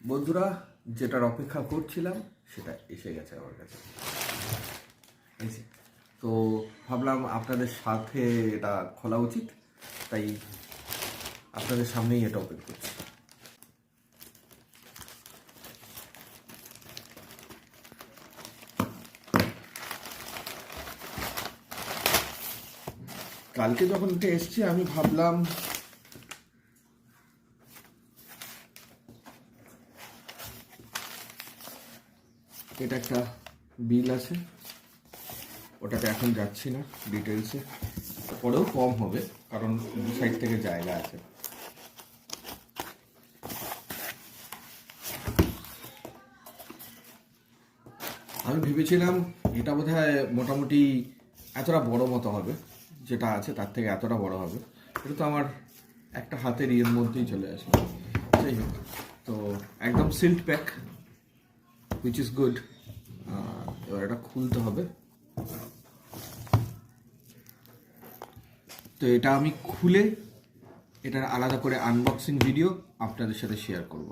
বন্ধুরা, যেটার অপেক্ষা করছিলাম সেটা এসে গেছে আমার কাছে। তো ভাবলাম আপনাদের সাথে এটা খোলা উচিত, তাই আপনাদের সামনেই এটা ওপেন করছি। কালকে যখন এটা এসছে আমি ভাবলাম এটা একটা বিল আছে, ওটাতে এখন যাচ্ছি না ডিটেলসে, পরেও কম হবে কারণ দু সাইড থেকে জায়গা আছে। আমি ভেবেছিলাম এটা বোধহয় মোটামুটি এতটা বড় মতো হবে, যেটা আছে তার থেকে এতটা বড় হবে। এটা তো আমার একটা হাতের ইয়ের মধ্যেই চলে আসবে। যাই হোক, তো একদম sealed pack, which is good. এবার এটা খুলতে হবে। তো এটা আমি খুলে এটার আলাদা করে আনবক্সিং ভিডিও আপনাদের সাথে শেয়ার করব।